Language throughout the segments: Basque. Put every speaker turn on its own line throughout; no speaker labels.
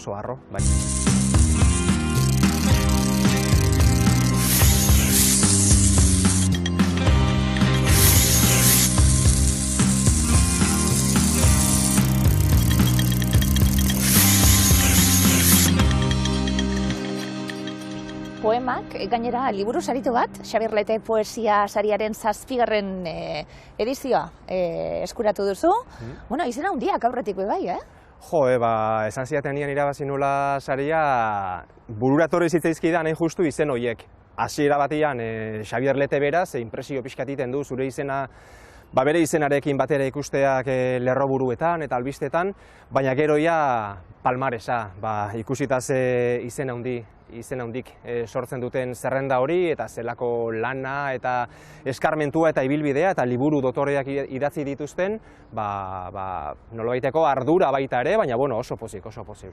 oso harro, bai.
Poemak, gainera, liburu saritu bat, Xabier Lete poesia sariaren 7. edizioa eskuratu duzu. Bueno, izena handiak aurretik bai,
Jo, esan zidaten nian irabazi nula saria, bururatorri zitzaizkidan hain justu izen horiek. Hasiera batean Xabier Lete beraz, inpresio pixkat egiten du zure izena, bere izenarekin batera ikusteak lerroburuetan eta albistetan, baina gero ja palmaresa, ikusita ze izen handik sortzen duten zerrenda hori, eta zelako lana eta eskarmentua eta ibilbidea eta liburu dotoreak idatzi dituzten, nolabaiteko ardura baita ere, baina oso pozik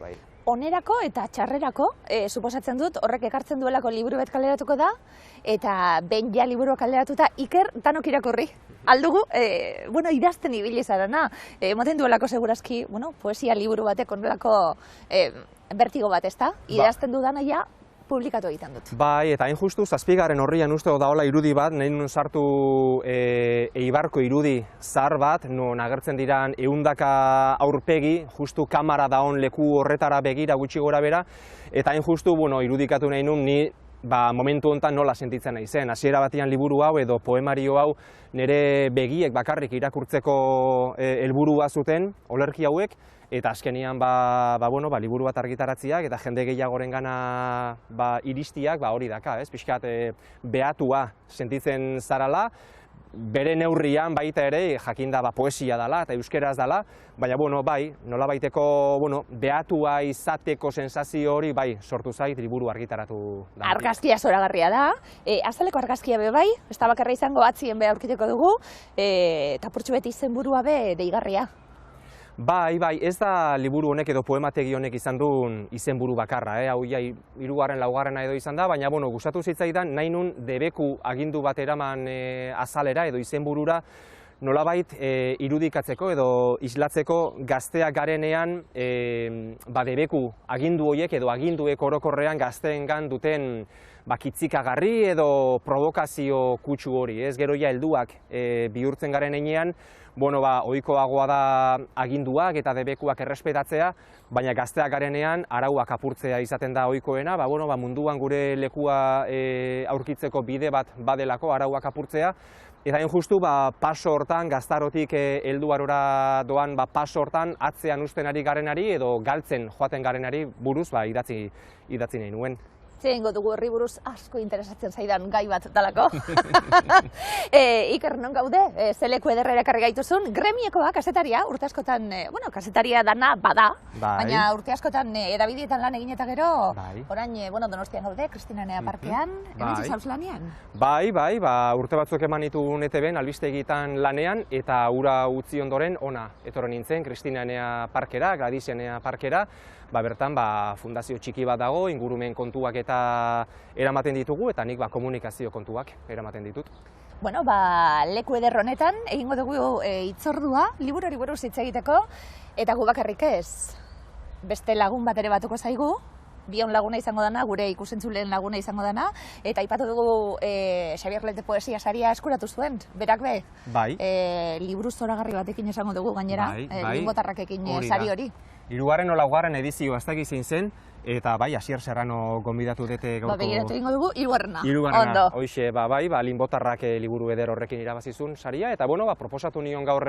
bai.
Onerako eta txarrerako, suposatzen dut, horrek ekartzen duelako liburu bat kaleratuko da, eta behin ja liburu kaleratuta Iker danok irakurri. Aldugu, idazten ibili zarana, ematen duelako segurazki, poesia liburu batek onelako bertigo bat, ezta? Idazten dudana ja publikatu egiten dut.
Bai, eta hain justu, 7. orrian uste daola irudi bat, nahi nun sartu Eibarko irudi zahar bat, non agertzen diran 100 aurpegi, justu kamara daon leku horretara begira gutxi gora bera, eta hain justu, irudikatu nahi nun, ni momentu honetan nola sentitzen nahi zen. Hasiera batean liburu hau edo poemario hau nire begiek bakarrik irakurtzeko helburua zuten, olerki hauek, eta azkenian liburu bat argitaratziak eta jende gehiagorengana iristiak hori daka, pixkat behatua sentitzen zarala, bere neurrian baita ere jakinda poesia dela eta euskeraz dela, baina nolabaiteko behatua izateko sensazio hori sortu zait liburu argitaratu da.
Argazkia zoragarria da, azaleko argazkia be bai, ez da bakarra izango atzien be aurkituko dugu, eta purtsu beti izenburua be deigarria.
Bai, ez da liburu honek edo poemategi honek izan duen izenburu bakarra, hau 3., 4. edo izan da, baina gustatu zitzaidan nahi nun debeku agindu bat eraman azalera edo izenburura nolabait irudikatzeko edo islatzeko gazteak garenean debeku agindu horiek edo aginduek orokorrean gazteengan duten kitzikagarri edo provokazio kutsu hori, gero helduak bihurtzen garen heinean, ohikoagoa da aginduak eta debekuak errespetatzea, baina gazteak garenean arauak apurtzea izaten da ohikoena, munduan gure lekua aurkitzeko bide bat badelako arauak apurtzea, eta hain justu paso hortan, gaztarotik helduarora doan paso hortan atzean uzten ari garenari edo galtzen joaten garenari buruz idatzi nahi nuen.
Zeingo dugu horri buruz asko interesatzen zaidan gai bat dalako. Iker, non gaude, zeleku ederra erakarri gaituzun, gremiekoa, kasetaria, urte askotan, kasetaria dana bada, baina urte askotan edabidietan lan egin eta gero, orain, Donostian gaude, Kristina Nea Parkean, hemen zauz lanean?
Bai, urte batzuk eman ditu NTV-en albistegitan lanean, eta ura utzi ondoren ona etorren nintzen, Kristina Nea Parkera, Gladys Nea Parkera, bertan fundazio txiki bat dago, ingurumen kontuak eta eramaten ditugu, eta nik komunikazio kontuak eramaten ditut.
Leku eder honetan, egingo dugu hitzordua, liburuari buruz hitz egiteko, eta gu bakarrik ez, beste lagun bat ere batuko zaigu, bion laguna izango dana, gure ikusentzuleen laguna izango dana, eta aipatu dugu Xabier Lete poesia saria eskuratu zuen, berak be?
Bai.
Liburu zoragarri batekin esango dugu gainera, Linbotarrakekin sari hori.
3. o 4. edizioa ez dakit zein zen, eta Asier Serrano gonbidatu dute gaurko...
Begiratu egingo dugu, 3.
Ondo. Hoixe, Linbotarrak liburu eder horrekin irabazizun saria, eta proposatu nion gaur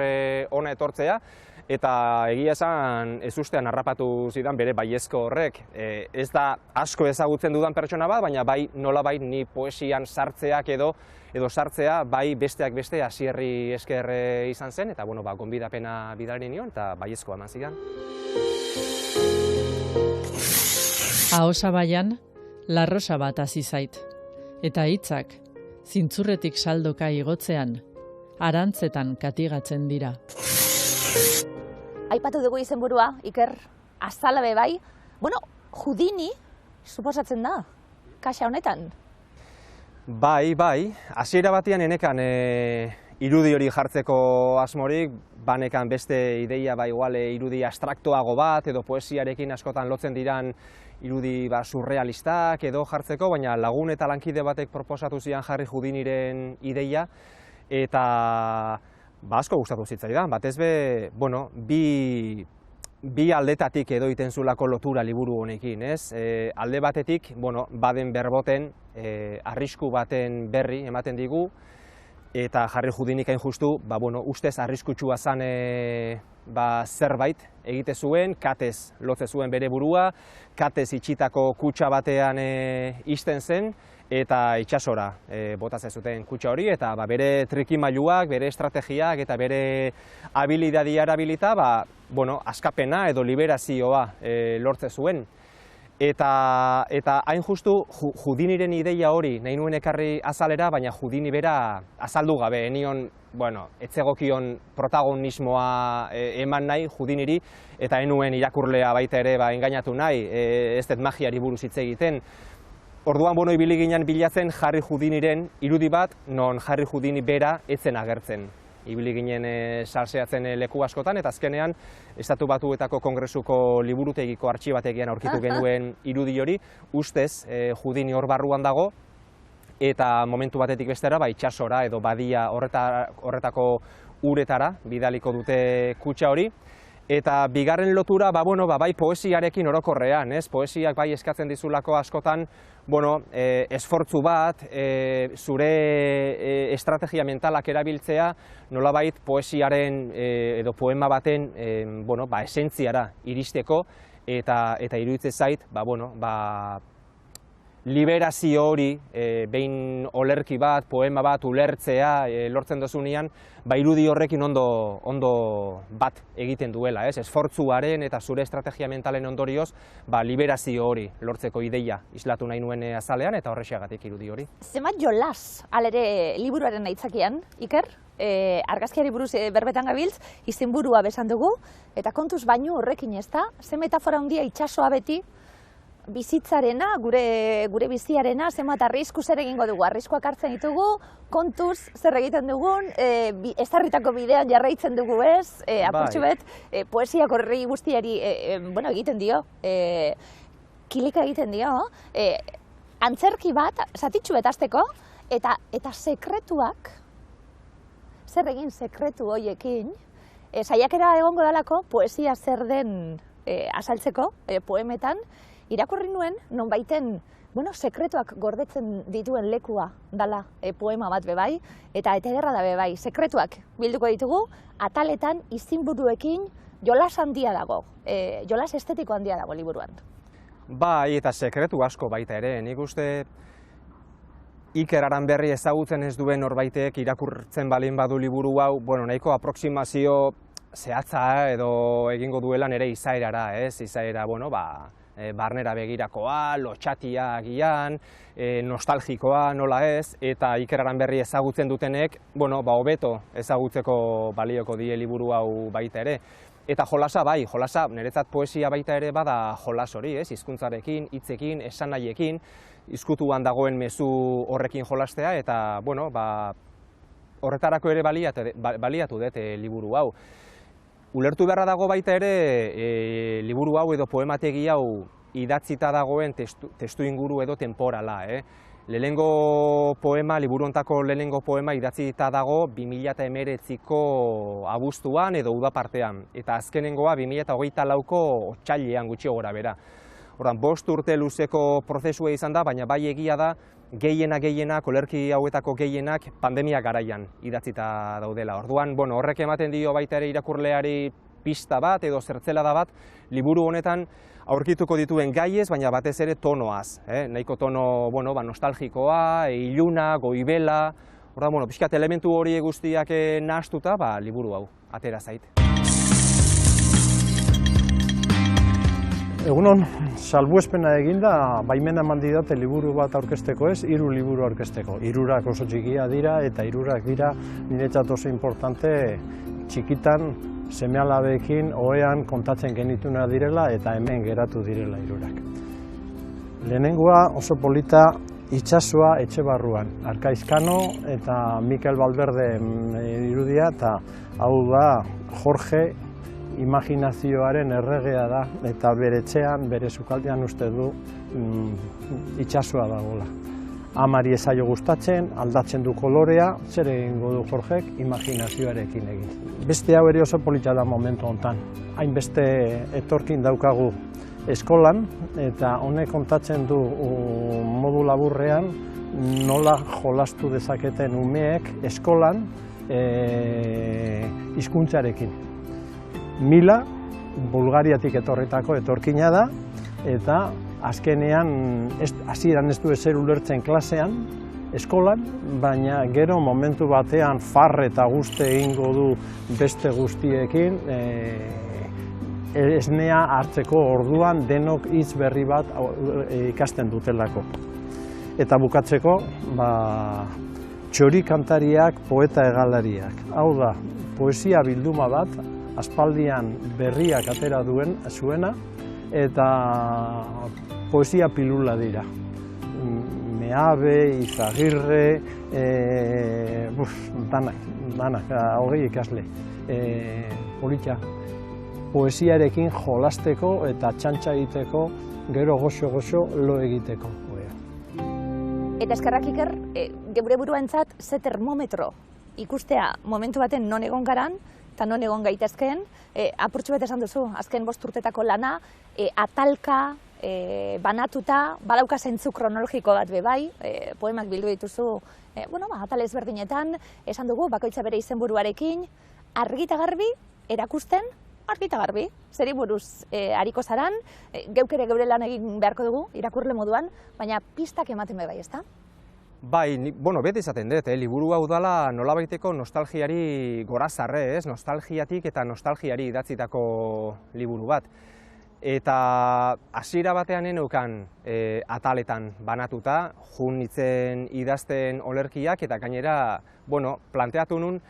ona etortzea, eta egia esan ez ustean harrapatu zidan bere baiezko horrek. Ez da asko ezagutzen dudan pertsona bat, baina nolabait ni poesian sartzeak edo sartzea, besteak beste Asierri esker izan zen, eta gonbidapena bidali nion, eta baiezkoa eman zidan.
Ahosabaian, larrosa bat hasi zait, eta hitzak, zintzurretik saldoka igotzean, arantzetan katigatzen dira.
Aipatu dugu izenburua, Iker, azalabe bai, Judini, suposatzen da, kaxa honetan.
Bai, hasiera batean enekan irudi hori jartzeko asmorik, banekan beste ideia igual irudi abstraktoago bat edo poesiarekin askotan lotzen diran irudi surrealistak edo jartzeko, baina lagun eta lankide batek proposatu zian Harry Houdiniren ideia eta asko gustatu zitzaidan. Batez be, bueno, bi aldetatik edo iten zulako lotura liburu honekin, ez? Alde batetik, bueno, baden berboten arrisku baten berri ematen digu, eta Harry Houdinik hain justu, ustez arriskutsua zan zerbait egite zuen, katez lotze zuen bere burua, katez itxitako kutxa batean ixten zen, eta itsasora bota zezuten kutxa hori, eta bere trikimailuak, bere estrategiak eta bere habilidadia erabilita, askapena edo liberazioa lortze zuen. Eta hain justu Houdiniren ideia hori nahi nuen ekarri azalera, baina Houdini bera azaldu gabe, enion, etzegokion protagonismoa eman nahi Houdiniri, eta enuen irakurlea baita ere engainatu nahi, ez dut magiari buruz hitz egiten. Orduan ibili ginen bilatzen Harry Houdiniren irudi bat, non Harry Houdini bera etzen agertzen. Ibili ginen salseatzen leku askotan, eta azkenean Estatu Batuetako Kongresuko liburutegiko artxibategian aurkitu genuen irudi hori, ustez Houdini hor barruan dago, eta momentu batetik bestera itsasora edo badia horretako uretara bidaliko dute kutxa hori. Eta bigarren lotura, bai poesiarekin orokorrean, ez? Poesiak bai eskatzen dizulako askotan, esfortzu bat, zure estrategia mentalak erabiltzea, nolabait poesiaren edo poema baten esentziara iristeko, eta iruditzen zait, liberazio hori, behin olerki bat, poema bat ulertzea lortzen dozunean, irudi horrekin ondo bat egiten duela, ez? Esfortzuaren eta zure estrategia mentalen ondorioz, liberazio hori lortzeko ideia islatu nahi nuen azalean, eta horrexeagatik irudi hori.
Zenbat jolas, alere liburuaren aitzakian, Iker? Argazkiari buruz berbetan gabiltz, izenburua besan dugu, eta kontuz baino horrekin ez da, ze metafora handia itsasoa beti, bizitzarena, gure biziarena, zenbat arrisku zer egingo dugu, arriskuak hartzen ditugu, kontuz zer egiten dugun, ezarritako bidean jarraitzen dugu ez, apurtxu bet, poesiak horri guztiari egiten dio, kilika egiten dio, antzerki bat, zatitxu bet azteko, eta sekretuak, zer egin sekretu hoiekin, saiakera egongo dalako poesia zer den azaltzeko poemetan, irakurri nuen, nonbaiten, sekretuak gordetzen dituen lekua dala poema bat bebai, eta ederra da bebai, sekretuak bilduko ditugu, ataletan izenburuekin jolas handia dago, jolas estetiko handia dago liburuan.
Bai, eta sekretu asko baita ere, nik uste Iker Aranberri ezagutzen ez duen norbaitek irakurtzen balin badu liburu hau, nahiko aproksimazio zehatza edo egingo duela nire izaerara, ez? Izaera, barnera begirakoa, lotxatia agian, nostalgikoa nola ez, eta Iker Aranberri ezagutzen dutenek, hobeto ezagutzeko balioko die liburu hau baita ere. Eta jolasa bai, niretzat poesia baita ere bada jolas hori, ez? Hizkuntzarekin, hitzekin, esanahiekin, izkutuan dagoen mezu horrekin jolastea, eta, horretarako ere baliatu dut liburu hau. Ulertu beharra dago baita ere, liburu hau edo poemategi hau idatzita dagoen testu inguru edo temporala. Lehenengo poema, liburu hontako lehenengo poema idatzita dago 2019ko abuztuan edo udapartean, eta azkenengoa 2024ko otsailean gutxi gora bera. Ordan 5 urte luzeko prozesua izan da, baina bai egia da gehienak, olerki hauetako gehienak pandemia garaian idatzita daudela. Orduan, horrek ematen dio baita ere irakurleari pista bat edo zertzelada bat liburu honetan aurkituko dituen gaiez, baina batez ere tonoaz. Nahiko tono nostalgikoa, iluna, goibela. Orduan, pixkat elementu hori guztiak nahastuta, liburu hau atera zait.
Egunon, salbuespena eginda, baimena eman didate liburu bat aurkezteko ez, 3 liburu aurkezteko. 3 oso txikia dira eta 3 dira niretzat oso importante txikitan seme-alabeekin ohean kontatzen genituna direla eta hemen geratu direla 3. Lehenengoa oso polita itsasoa etxe barruan. Arkaizkano eta Mikel Valverde irudia, eta hau da Jorge imaginazioaren erregea da, eta bere etxean, bere sukaldean uste du itsasoa dagoela. Amari ez zaio gustatzen, aldatzen du kolorea, zer egingo du Jorgek imaginazioarekin egin. Beste hau ere oso polita da momentu honetan. Hainbeste etorkin daukagu eskolan, eta honek kontatzen du modu laburrean nola jolastu dezaketen umeek eskolan hizkuntzarekin. Mila, Bulgariatik etorritako etorkina da, eta azkenean hasieran ez du ezer ulertzen klasean, eskolan, baina gero momentu batean far eta guzti egingo du beste guztiekin, esnea hartzeko orduan denok hitz berri bat ikasten dutelako. Eta bukatzeko, txori kantariak, poeta hegalariak. Hau da, poesia bilduma bat, aspaldian berriak atera zuena, eta poesia pilula dira. Meabe, Izagirre, danak, hogei ikasle. Polita, poesiarekin jolasteko eta txantxa egiteko, gero goxo-goxo lo egiteko.
Eta eskerrak Iker, geure buruarentzat ze termometro ikustea momentu baten non egon garan, eta non egon gaitezkeen, apurtxo bat esan duzu, azken 5 urtetako lana, atalka, banatuta, badauka zentzu kronologiko bat bai, poemak bildu dituzu, atal ezberdinetan, esan dugu, bakoitza bere izenburuarekin, argita garbi, erakusten, argita garbi, zeri buruz ariko zaran, geuk ere geure lan egin beharko dugu, irakurle moduan, baina pistak ematen bai, ezta?
Bai, beti izaten dut, liburu hau dala nolabaiteko nostalgiari gorazarre, nostalgiatik eta nostalgiari idatzitako liburu bat. Eta hasiera batean neukan ataletan banatuta, jun nitzen idazten olerkiak, eta gainera, planteatu nun,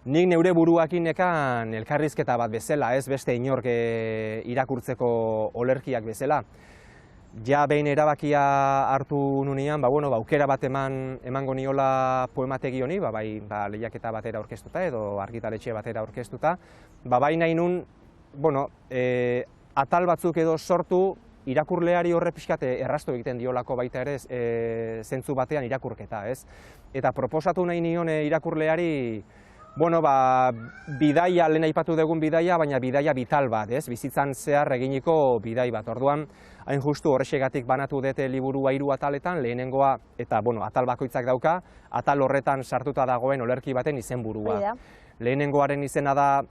nik neure buruakin nekan elkarrizketa bat bezala, ez beste inork irakurtzeko olerkiak bezala. Ja behin erabakia hartu nunean, aukera bat emango niola poemategi honi, bai lehiaketa batera aurkeztuta edo argitaletxe batera aurkeztuta, bai nahi nun, atal batzuk edo sortu irakurleari horre pixkat errastu egiten diolako baita ere zentzu batean irakurketa, ez? Eta proposatu nahi nion irakurleari, bidaia, lehen aipatu dugun bidaia, baina bidaia vital bat, ez? Bizitzan zehar eginiko bidai bat. Orduan, hain justu horrexegatik banatu dute liburua 3 ataletan, lehenengoa, eta atal bakoitzak dauka, atal horretan sartuta dagoen olerki baten izenburua. Lehenengoaren izena da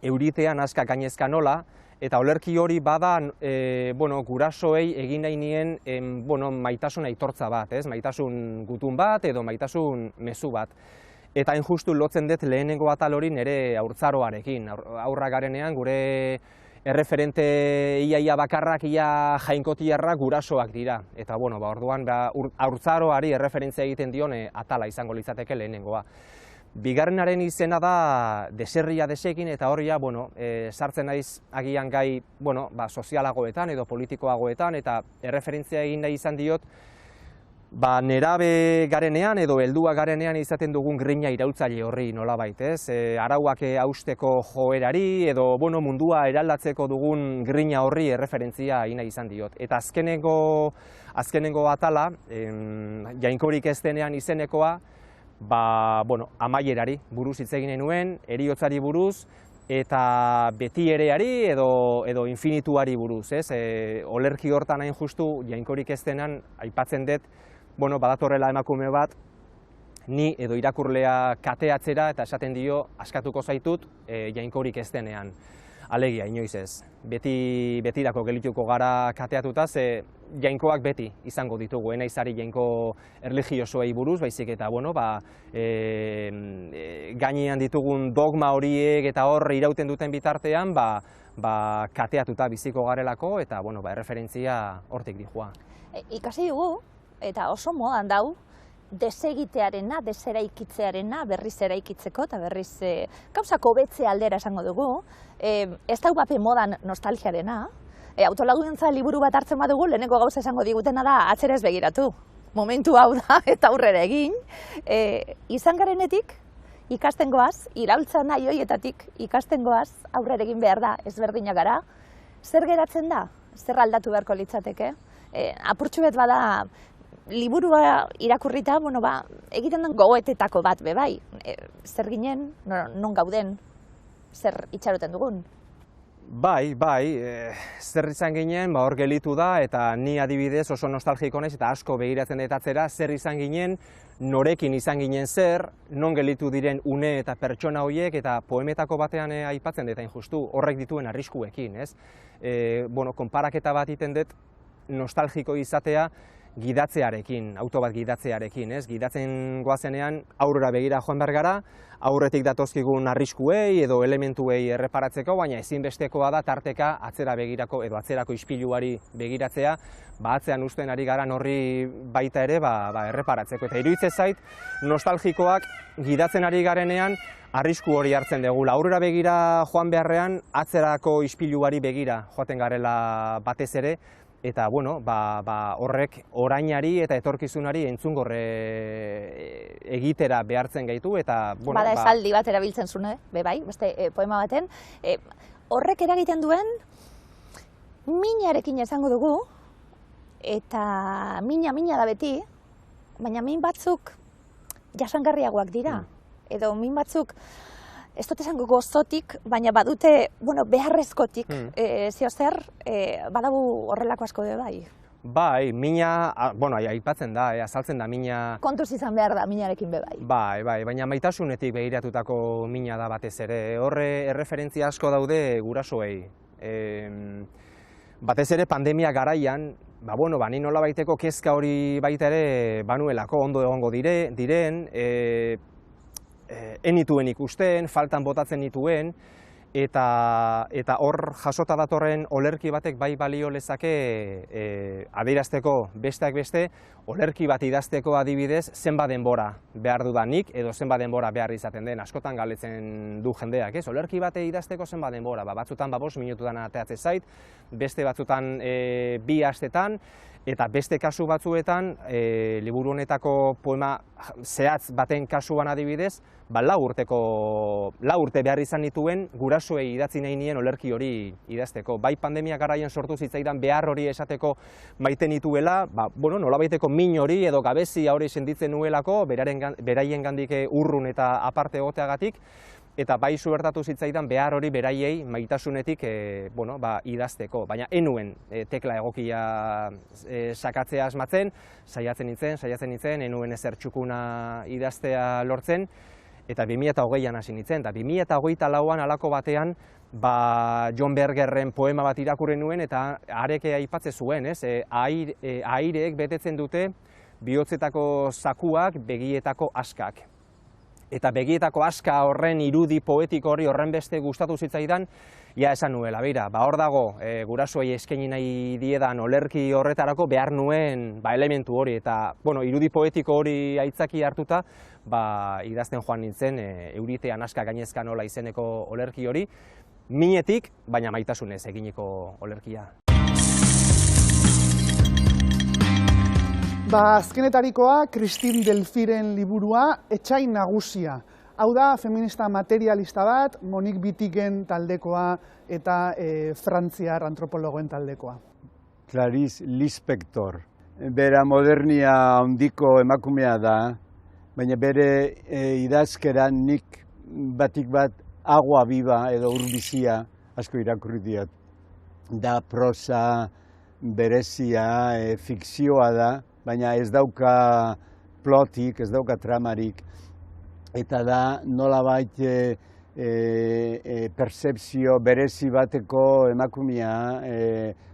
Euritean aska gainezka nola, eta olerki hori bada gurasoei egin nahi nien maitasun aitortza bat, ez? Maitasun gutun bat edo maitasun mezu bat. Eta hain justu lotzen dut lehenengo atal hori nire haurtzaroarekin. Aurra garenean gure erreferente iaia bakarrak, ia jainkotiarrak gurasoak dira. Eta orduan haurtzaroari erreferentzia egiten dion atala izango litzateke lehenengoa. Bigarrenaren izena da Deserria desekin, eta horria sartzen naiz agian gai sozialagoetan edo politikoagoetan, eta erreferentzia egin nahi izan diot nerabe garenean edo heldua garenean izaten dugun grina iraultzaile horri nolabait, ez? Arauak hausteko joerari edo mundua eraldatzeko dugun grina horri erreferentzia egin nahi izan diot. Eta azkenengo atala, jainkorik ez denean izenekoa, amaierari buruz hitz egin nuen, heriotzari buruz, eta beti ereari edo infinituari buruz, ez? Olerki hortan hain justu, jainkorik ez denean, aipatzen dut, badatorrela emakume bat, ni edo irakurlea kateatzera eta esaten dio askatuko zaitut jainkorik ez denean. Alegia, inoiz ez. Betirako gelituko gara kateatuta, ze jainkoak beti izango ditugu, naizari jainko erligiosoei buruz, baizik eta, gainean ditugun dogma horiek eta hor irauten duten bitartean, kateatuta biziko garelako, eta, erreferentzia hortik dijoa.
Ikasi dugu, eta oso modan dau, desegitearena, deseraikitzearena, berriz eraikitzeko, eta berriz gauzak hobetze aldera esango dugu. Ez dau bape modan nostalgiarena. Autolaguntza liburu bat hartzen badugu, lehenengo gauza esango digutena da atzera ez begiratu. momentu hau da eta aurrera egin. Izan garenetik, ikasten goaz, iraultza nahi horietatik ikasten goaz, aurrera egin behar da, ezberdinak gara. Zer geratzen da? Zer aldatu beharko litzateke? Apurtxu bet bada, liburua irakurrita, egiten den gogoetetako bat, bai. Zer ginen, non gauden, zer itxaroten dugun?
Bai, zer izan ginen, hor gelitu da, eta ni adibidez oso nostalgiko naiz, eta asko begiratzen dut atzera, zer izan ginen, norekin izan ginen zer, non gelitu diren une eta pertsona horiek, eta poemetako batean aipatzen dut hain justu, horrek dituen arriskuekin, ez? Konparaketa bat iten dut, nostalgiko izatea, gidatzearekin, auto bat gidatzearekin, ez? Gidatzen goazenean aurrera begira joan behar gara, aurretik datozkigun arriskuei edo elementuei erreparatzeko, baina ezinbestekoa da tarteka atzera begirako edo atzerako ispiluari begiratzea, atzean uzten ari gara horri baita ere erreparatzeko. Eta iruditzen zait, nostalgikoak gidatzen ari garenean arrisku hori hartzen dugula. Aurrera begira joan beharrean, atzerako ispiluari begira joaten garela batez ere, eta horrek orainari eta etorkizunari entzungorre egitera behartzen gaitu eta
bada esaldi bat erabiltzen zuen, bai, beste poema baten, horrek eragiten duen minarekin esango dugu, eta mina da beti, baina min batzuk jasangarriagoak dira, edo min batzuk ez dut esango gozotik, baina badute, beharrezkotik, zer, badagu horrelako asko bai.
Bai, mina, aipatzen da, azaltzen da mina...
Kontuz izan behar da minarekin bai.
Bai, baina maitasunetik begiratutako mina da batez ere. Horre erreferentzia asko daude gurasoei. Batez ere pandemia garaian, ni nola baiteko kezka hori baita ere banuelako ondo egongo diren, enituen ikusten, faltan botatzen nituen, eta hor jasota datorren olerki batek bai balio lezake adierazteko besteak beste, olerki bat idazteko adibidez zenbat denbora behar dudanik edo zenbat denbora behar izaten den, askotan galdetzen du jendeak, ez? Olerki bate idazteko zenbat denbora, batzutan 5 minututan ateatzen zait, beste batzutan 2 astetan, eta beste kasu batzuetan, liburu honetako poema zehatz baten kasuan adibidez, 4 urte behar izan nituen gurasoei idatzi nahi nien olerki hori idazteko. Bai pandemia garaian sortu zitzaidan behar hori esateko maite nituela, nolabaiteko min hori edo gabezia hori sentitzen nuelako, beraien gandik urrun eta aparte egoteagatik, eta bai zubertatu zitzaidan behar hori beraiei maitasunetik idazteko. Baina enuen tekla egokia sakatzea asmatzen, saiatzen nintzen, enuen ezer txukuna idaztea lortzen, eta 2020an hasi nintzen, eta 2024an alako batean John Bergerren poema bat irakurri nuen, eta areke aipatze zuen, aireek betetzen dute bihotzetako zakuak begietako askak. Eta begietako aska horren irudi poetiko hori horren beste gustatu zitzaidan, esan nuela, hor dago, gurasoei eskaini nahi diedan olerki horretarako behar nuen elementu hori, eta irudi poetiko hori aitzaki hartuta, idazten joan nintzen, euritean aska gainezka nola izeneko olerki hori, minetik, baina maitasunez eginiko olerkia.
Azkenetarikoa, Christine Delphiren liburua, Etsai nagusia. Hau da, feminista materialista bat, Monique Wittigen taldekoa eta frantziar antropologoen taldekoa.
Clarice Lispector. Bera modernia handiko emakumea da, baina bere idazkeran nik batik bat agua biba edo urbizia asko irakurri diot. Da prosa berezia, fikzioa da, baina ez dauka plotik, ez dauka tramarik, eta da nolabait percepzio berezi bateko emakumea,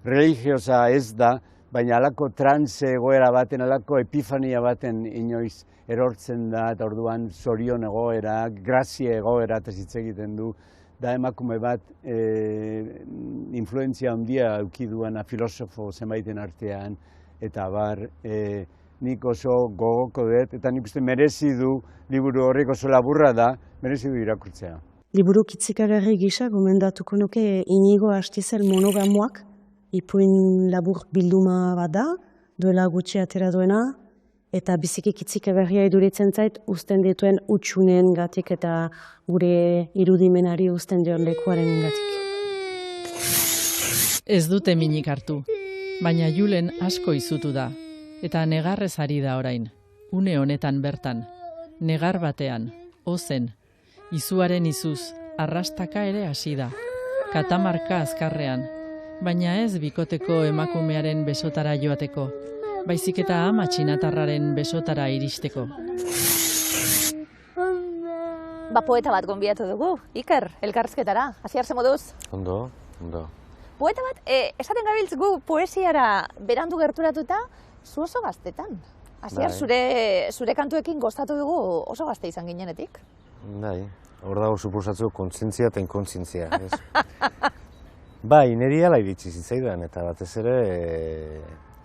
religiosa ez da, baina alako trantze egoera baten, alako epifania baten inoiz erortzen da, eta orduan zorion egoera, grazia egoera eta hitz egiten du, da emakume bat influentzia handia eduki duena filosofo zenbaiten artean, eta nik oso gogoko dut, eta nik uste merezi du, liburu horrek oso laburra da, merezi du irakurtzea.
Liburu kitzikarri gisa gomendatuko nuke Inigo Astizel monogamoak, ipuin labur bilduma bat da, duela gutxi atera duena, eta biziki kitzik berria iduritzen zait uzten dituen utxunen gatik eta gure irudimenari uzten dion lekuaren gatik.
Ez dute minik hartu, baina Julen asko izutu da, eta negarrez ari da orain, une honetan bertan, negar batean, ozen, izuaren izuz, arrastaka ere hasi da, katamarka azkarrean, baina ez bikoteko emakumearen besotara joateko, baizik eta ama txinatarraren besotara iristeko.
Poeta bat gonbidatu dugu, Iker, elkarrizketara, Asier ze moduz?
Ondo.
Poeta bat, esaten gabiltz gu poesiara berandu gerturatuta, zu oso gaztetan. Asier, zure kantuekin gozatu dugu oso gazte izan ginenetik.
Bai, hor dago suposatzu kontzientzia eta inkontzientzia. Bai, niri ala iritsi zitzaidan, eta batez ere,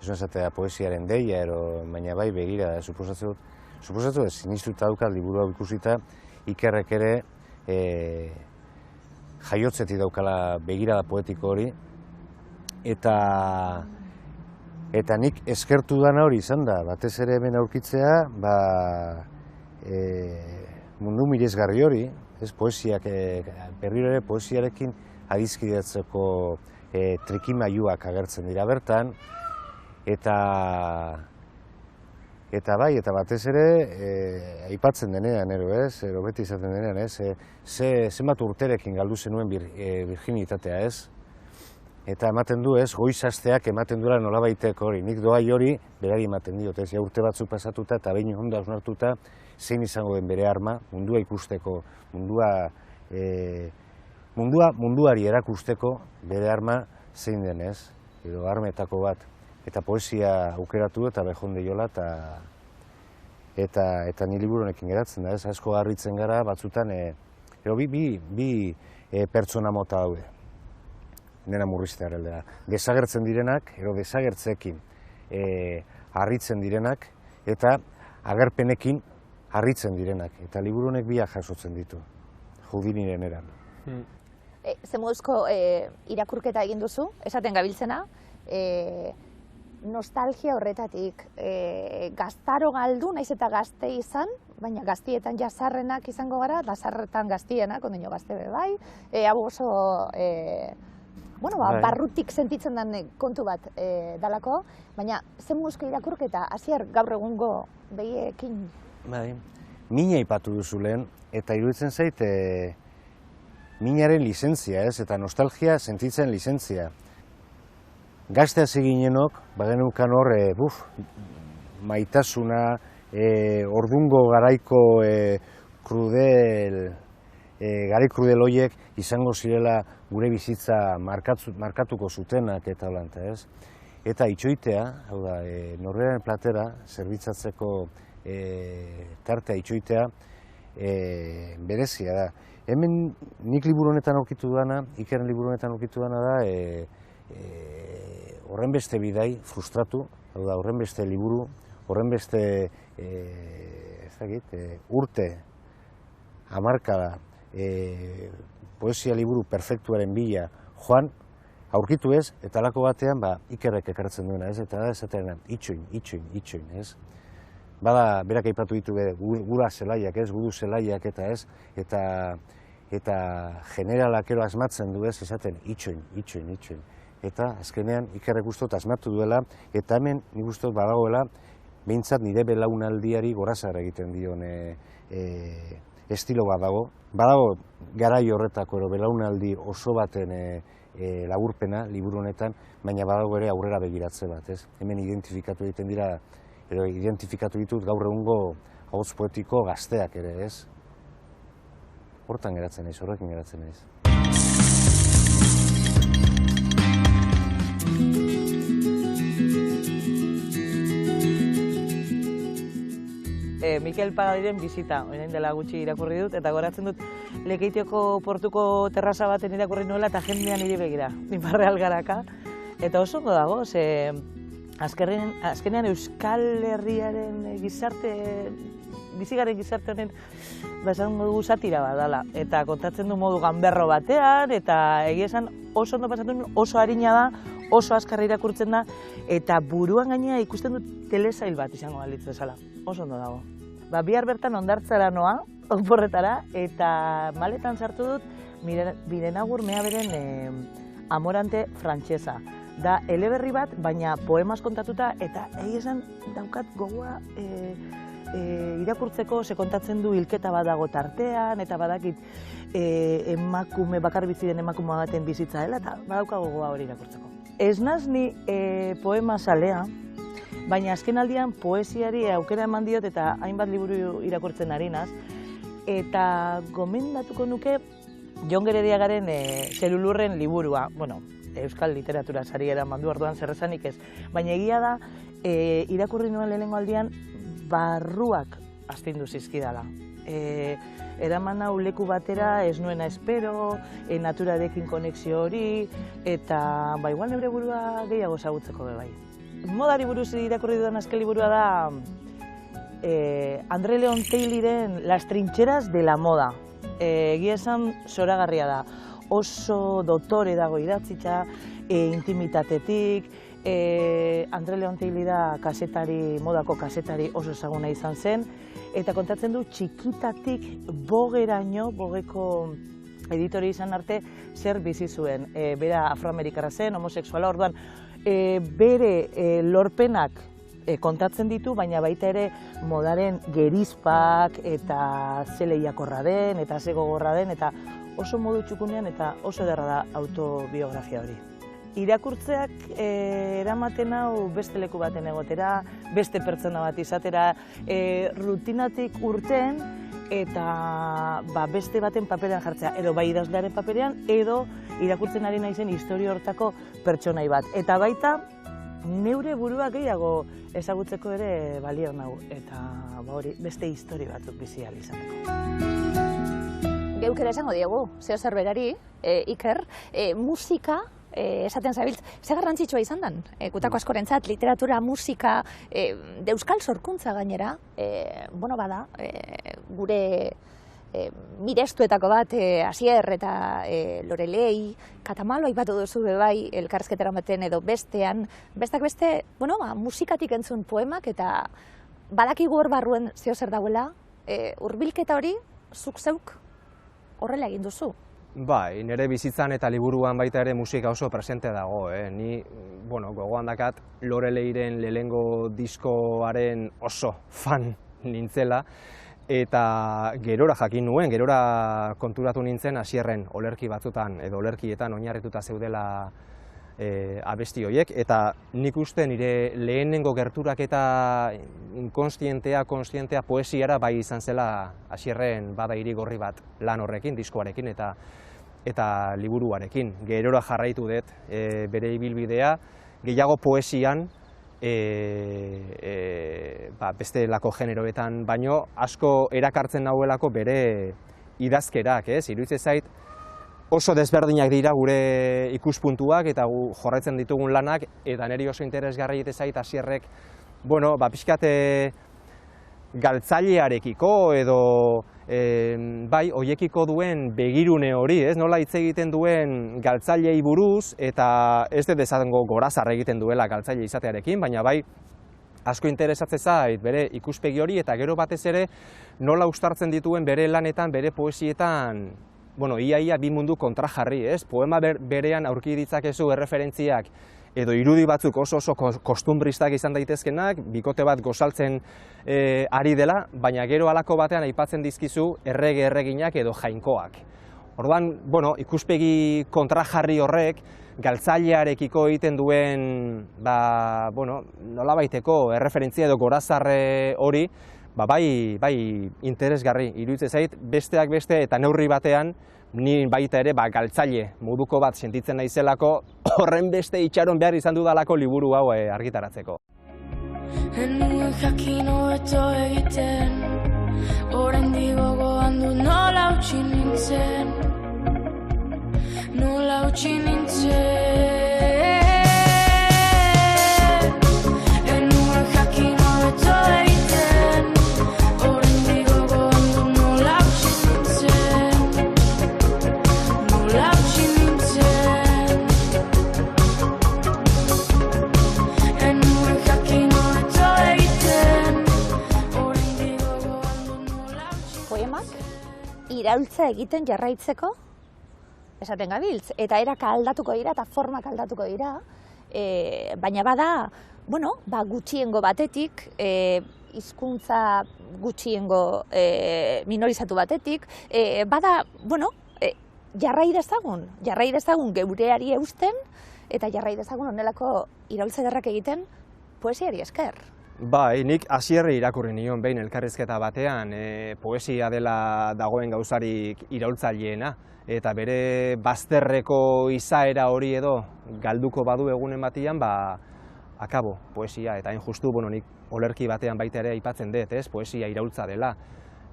ez esatea poesiaren deia, baina bai begira, suposatzu ez sinistuta daukat liburu hau ikusita, Ikerrek ere jaiotzetik daukala begirada poetiko hori, eta nik eskertu dana hori izan da, batez ere hemen aurkitzea, mundu miresgarri hori, poesiak, berriro ere poesiarekin adizkidetzeko trikimailuak agertzen dira bertan, eta bai, eta batez ere, aipatzen denean, beti izaten denean, zenbat urterekin galdu zenuen virginitatea, ez? Eta ematen du, goizasteak ematen duela nolabaiteko hori, nik doai hori berari ematen diot, ja urte batzuk pasatuta eta behin ondo hausnartuta zein izango den bere arma, mundua ikusteko, munduari erakusteko bere arma zein den, ez? Edo armetako bat. Eta poesia aukeratu eta behonde jola, eta ni liburu honekin geratzen da, asko harritzen gara, batzutan, bi pertsona mota daude, nena murriztear aldera. Desagertzen direnak, desagertzeekin harritzen direnak, eta agerpenekin harritzen direnak. Eta liburu honek biak jasotzen ditu, Houdiniren eran.
Ze moduzko irakurketa egin duzu, esaten gabiltzena, nostalgia horretatik, gaztaro galdu, naiz eta gazte izan, baina gaztietan jasarrenak izango gara, eta sarretan gaztienak, ondaino gazte bai, hau oso, barrutik sentitzen den kontu bat dalako, baina zen muzko irakurketa, Asier, gaur egungo behiekin?
Bai, mina ipatu duzu lehen, eta iruditzen zait, minaren lizentzia, eta nostalgia sentitzen lizentzia. Gazte hasi ginenok, bagenukan hor, maitasuna, ordungo garaiko garai krudel horiek izango zirela gure bizitza markatuko zutenak eta holanta, ez? Eta itxoitea, hau da, norberaren platera, zerbitzatzeko tartea itxoitea, berezia da. Hemen nik liburu honetan aurkitu dana, Ikerren liburu honetan aurkitu dana da, horrenbeste bidai frustratu, hau da, horrenbeste liburu, horrenbeste urte, hamarkada, poesia liburu perfektuaren bila joan, aurkitu ez, eta alako batean Ikerrek ekartzen duena, ez, eta da esaten itxoin, ez. Bada, berak aipatu ditu gura zelaiak, ez, gudu zelaiak eta ez, eta generalak ero asmatzen du ez, esaten itxoin. Eta azkenean Ikerrek ustot asmatu duela, eta hemen nik ustot badagoela, behintzat nire belaunaldiari gorazara egiten dion estilo badago. Badago garai horretako belaunaldi oso baten laburpena, liburu honetan, baina badago ere aurrera begiratze bat, ez? Hemen identifikatu egiten dira, edo identifikatu ditut gaur egungo ahotz poetiko gazteak ere, ez? Horrekin geratzen naiz.
Mikel Pagadiren bizita, orain dela gutxi irakurri dut, eta goratzen dut Lekeitioko portuko terraza baten irakurri nuela eta jendean niri begira, Iparreal Garaka. Eta oso ondo dago, azkenean Euskal Herriaren bizigaren gizarte honen esan dugu satira bat dela. Eta kontatzen du modu ganberro batean, eta egia esan oso ondo pasatu, oso harina da, oso azkarra irakurtzen da, eta buruan gainea ikusten dut telesail bat izango balitz bezala. Oso ondo dago. Bihar bertan hondartzara noa, oporretara, eta maletan sartu dut Bidenagur Meaberen Amorante Frantsesa. Da eleberri bat, baina poemaz kontatuta, eta esan daukat gogoa irakurtzeko, ze kontatzen du hilketa bat dago tartean, eta badakit emakume, bakar bizi den emakume baten bizitza dela, eta badauka gogoa hori irakurtzeko. Ez naz ni poema zalea, baina azken aldian poesiari aukera eman diot eta hainbat liburu irakurtzen ari naz, eta gomendatuko nuke Jon Gerediagaren Zelulurren liburua, bueno, euskal literatura sari eraman du orduan zerrezanik ez, baina egia da irakurri nuen lehenengo aldian barruak astindu zizkidala. Eraman hau leku batera ez nuena espero, naturarekin konexio hori, eta igual neure burua gehiago ezagutzeko be bai. Modari buruz irakurri dudan azken liburua da André Leon Talleyren Las trincheras de la moda. Egia esan zoragarria da. Oso dotore dago idatzitza, intimitatetik. André Leon Talley da kazetari, modako kazetari oso ezaguna izan zen, eta kontatzen du txikitatik bogeraino, bogeko editore izan arte, zer bizi zuen. Bera afroamerikarra zen, homosexuala, orduan bere lorpenak kontatzen ditu, baina baita ere modaren gerizpak eta ze lehiakorra den, eta ze gogorra den, eta oso modu txukunean eta oso ederra da autobiografia hori. Irakurtzeak eramaten hau beste leku baten egotera, beste pertsona bat izatera, rutinatik urten eta beste baten paperean jartzea, edo bai idazlearen paperean, edo irakurtzen ari naizen historia hortako pertsonai bat. Eta baita, neure burua gehiago ezagutzeko ere balio nau, eta hori beste historia batzuk bizi ahal izateko.
Geuk ere esango diegu, zeo zerberari, Iker, musika, esaten zabiltz, ze garrantzitsua izan den, gutako askorentzat, literatura, musika, euskal sorkuntza gainera, bueno bada, gure mirestuetako bat, Asier eta Lorelei, Katamalo aipatu duzu bai elkarrizketara baten edo bestean, bestak beste, bueno, musikatik entzun poemak eta badakigu hor barruen zeo zer dagoela, hurbilketa hori, zuk zeuk horrela egin duzu.
Bai, nire bizitzan eta liburuan baita ere musika oso presente dago. Ni gogoan dakat Loreleiren lehenengo diskoaren oso fan nintzela, eta gerora jakin nuen, gerora konturatu nintzen Asierren olerki batzutan edo olerkietan oinarrituta zeudela abesti horiek, eta nik uste nire lehenengo gerturak eta kontzientea poesiara bai izan zela Asierren Bada hiri gorri bat lan horrekin, diskoarekin eta liburuarekin. Gerora jarraitu dut bere ibilbidea, gehiago poesian, bestelako generoetan, baino asko erakartzen nauelako bere idazkerak, iruditzen zait, oso desberdinak dira gure ikuspuntuak eta jorratzen ditugun lanak, eta niri oso interesgarri egite zait Asierrek, pixkat galtzailearekiko edo bai, hoiekiko duen begirune hori, nola hitz egiten duen galtzailei buruz, eta ez dut esango gorazarra egiten duela galtzaile izatearekin, baina bai, asko interesatzen zait bere ikuspegi hori, eta gero batez ere nola uztartzen dituen bere lanetan, bere poesietan, ia bi mundu kontrajarri, poema berean aurki ditzakezu erreferentziak edo irudi batzuk oso kostumbristak izan daitezkenak, bikote bat gozaltzen ari dela, baina gero halako batean aipatzen dizkizu erreginak edo jainkoak. Orduan, ikuspegi kontrajarri horrek, galtzailearekiko egiten duen, nolabaiteko erreferentzia edo gorazarre hori, bai interesgarri, iruditzen zait, besteak beste eta neurri batean, ni baita ere galtzaile moduko bat sentitzen naizelako, horren beste itxaron behar izan dudalako liburu hau argitaratzeko.
Enuen jakin hobeto egiten, oraindik gogoan dut nola utzi nintzen, nola utzi nintzen. Enuen jakin hobeto egiten, oraindik gogoan dut nola utzi nintzen, nola utzi nintzen.
iraultza egiten jarraitzeko, esaten gabiltz, eta erak aldatuko dira eta formak aldatuko dira, baina bada, bueno, gutxiengo batetik, hizkuntza gutxiengo minorizatu batetik, bada, bueno, jarrai dezagun geureari eusten, eta jarrai dezagun honelako iraultza ederrak egiten poesiari esker.
Bai, nik hasierri irakurri nion behin elkarrizketa batean, poesia dela dagoen gauzarik iraultzaileena, eta bere bazterreko izaera hori edo galduko badu egunen batian, akabo poesia, eta hain justu, nik olerki batean baita ere aipatzen dut, poesia iraultza dela.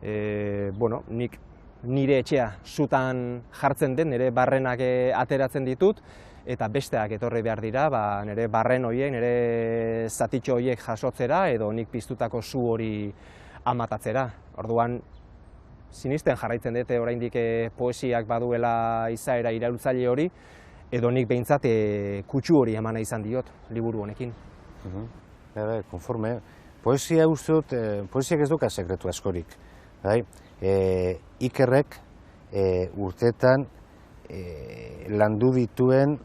Nik nire etxea sutan jartzen den, nire barrenak ateratzen ditut, eta besteak etorri behar dira, nire barren horiek, nire zatitxo horiek jasotzera, edo nik piztutako su hori amatatzera. Orduan, sinisten jarraitzen dute oraindik poesiak baduela izaera iraultzaile hori, edo nik behintzat kutsu hori emana izan diot liburu honekin.
Konforme, poesia uste dut, poesiak ez duka sekretu askorik. Ikerrek urteetan landu dituen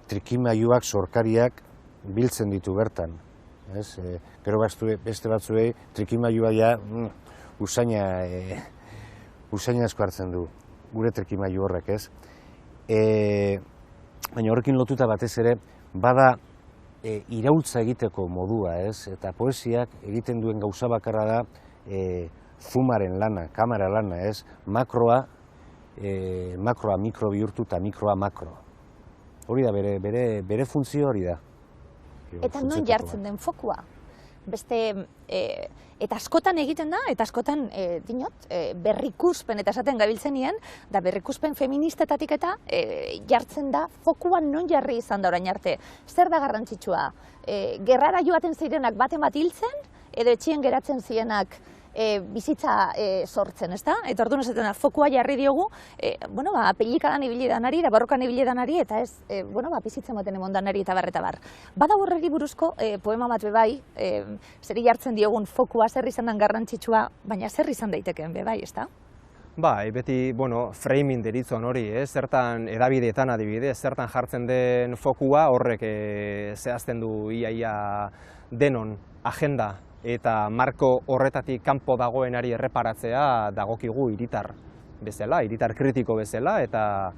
trikimailuak, sorkariak biltzen ditu bertan. Gero beste batzuei trikimailua ja usaina asko hartzen du, gure trikimailu horrek, ez? Baina horrekin lotuta batez ere, bada iraultza egiteko modua, ez? Eta poesiak egiten duen gauza bakarra da fumaren lana, kamera lana, ez? Makroa mikro bihurtu eta mikroa makro. Hori da, bere funtzio hori da.
Eta non jartzen den fokua? Eta askotan egiten da, eta askotan berrikuspen eta esaten gabiltzenien, da berrikuspen feministetatik eta jartzen da fokuan non jarri izan da orain arte. Zer da garrantzitsua? Gerrara joaten zirenak baten bat hiltzen, edo etxien geratzen zirenak bizitza sortzen, ezta? Eta orduan esaten da, fokua jarri diogu, pelikadan ibili danari, da barrokan ibili danari, eta ez, bizitza ematen emon danari eta bar. Bada horreri buruzko poema bat bebai, zeri jartzen diogun fokua, zer izan den garrantzitsua, baina zer izan daitekeen bebai, ezta?
Bai, beti, framing deritzon hori, zertan edabideetan adibidez, zertan jartzen den fokua horrek zehazten du iaia denon agenda, eta marko horretatik kanpo dagoenari erreparatzea dagokigu hiritar bezala, hiritar kritiko bezala, eta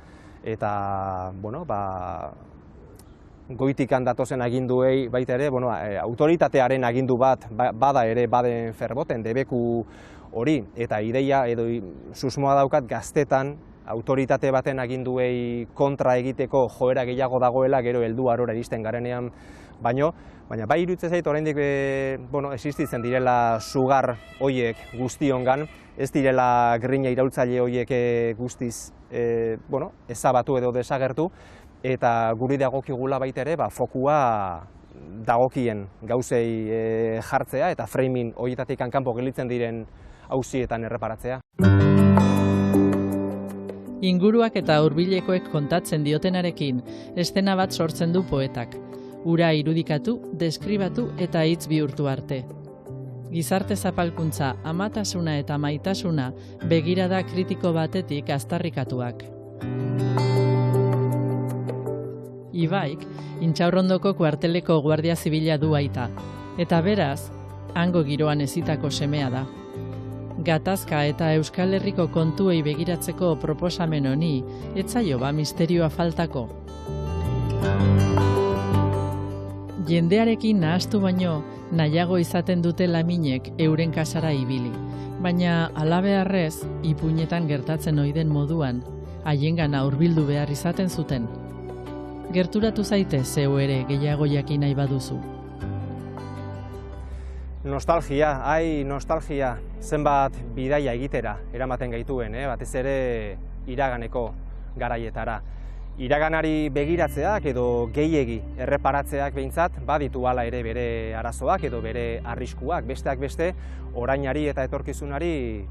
goitikan datozen aginduei baita ere, autoritatearen agindu bat bada ere baden ferboten debeku hori, eta ideia edo susmoa daukat gaztetan autoritate baten aginduei kontra egiteko joera gehiago dagoela, gero heldu arora iristen garenean, baina bai iruditzen zait oraindik existitzen direla sugar hoiek guztiongan, ez direla grina iraultzaile hoiek guztiz ezabatu edo desagertu, eta guri dagokigula baita ere fokua dagokien gauzei jartzea eta framing horietatik kanpo gelditzen diren auzietan erreparatzea.
Inguruak eta hurbilekoek kontatzen diotenarekin, eszena bat sortzen du poetak. Ura irudikatu, deskribatu eta hitz bihurtu arte. Gizarte zapalkuntza, amatasuna eta maitasuna begirada kritiko batetik aztarrikatuak. Ibaik, Intxaurrondoko kuarteleko guardia zibila du aita, eta beraz, hango giroan hezitako semea da. Gatazka eta Euskal Herriko kontuei begiratzeko proposamen honi, ez zaio misterioa faltako. Jendearekin nahastu baino, nahiago izaten dute laminek euren kasara ibili. Baina halabeharrez, ipuinetan gertatzen oiden moduan, haiengana hurbildu behar izaten zuten. Gerturatu zaite zeu ere gehiago jakin nahi baduzu.
Nostalgia, nostalgia, zenbat bidaia egitera eramaten gaituen, batez ere iraganeko garaietara. Iraganari begiratzeak edo gehiegi erreparatzeak behintzat baditu hala ere bere arazoak edo bere arriskuak, besteak beste orainari eta etorkizunari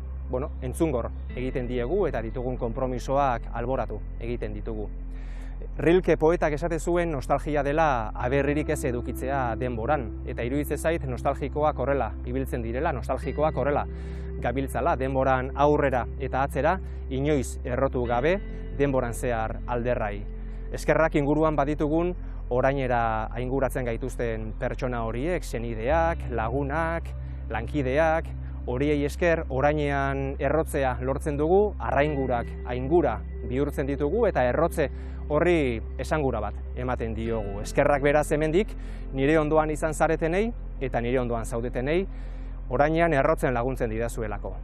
entzungor egiten diegu eta ditugun konpromisoak alboratu egiten ditugu. Rilke poetak esate zuen nostalgia dela aberririk ez edukitzea denboran, eta iruditzen zait nostalgikoak horrela ibiltzen direla, nostalgikoak horrela gabiltzala denboran aurrera eta atzera, inoiz errotu gabe denboran zehar alderrai. Eskerrak inguruan baditugun orainera ainguratzen gaituzten pertsona horiek, senideak, lagunak, lankideak, horiei esker orainean errotzea lortzen dugu, arraingurak aingura bihurtzen ditugu eta errotze horri esangura bat ematen diogu. Eskerrak beraz hemendik nire ondoan izan zaretenei eta nire ondoan zaudetenei orainean errotzen laguntzen didazuelako.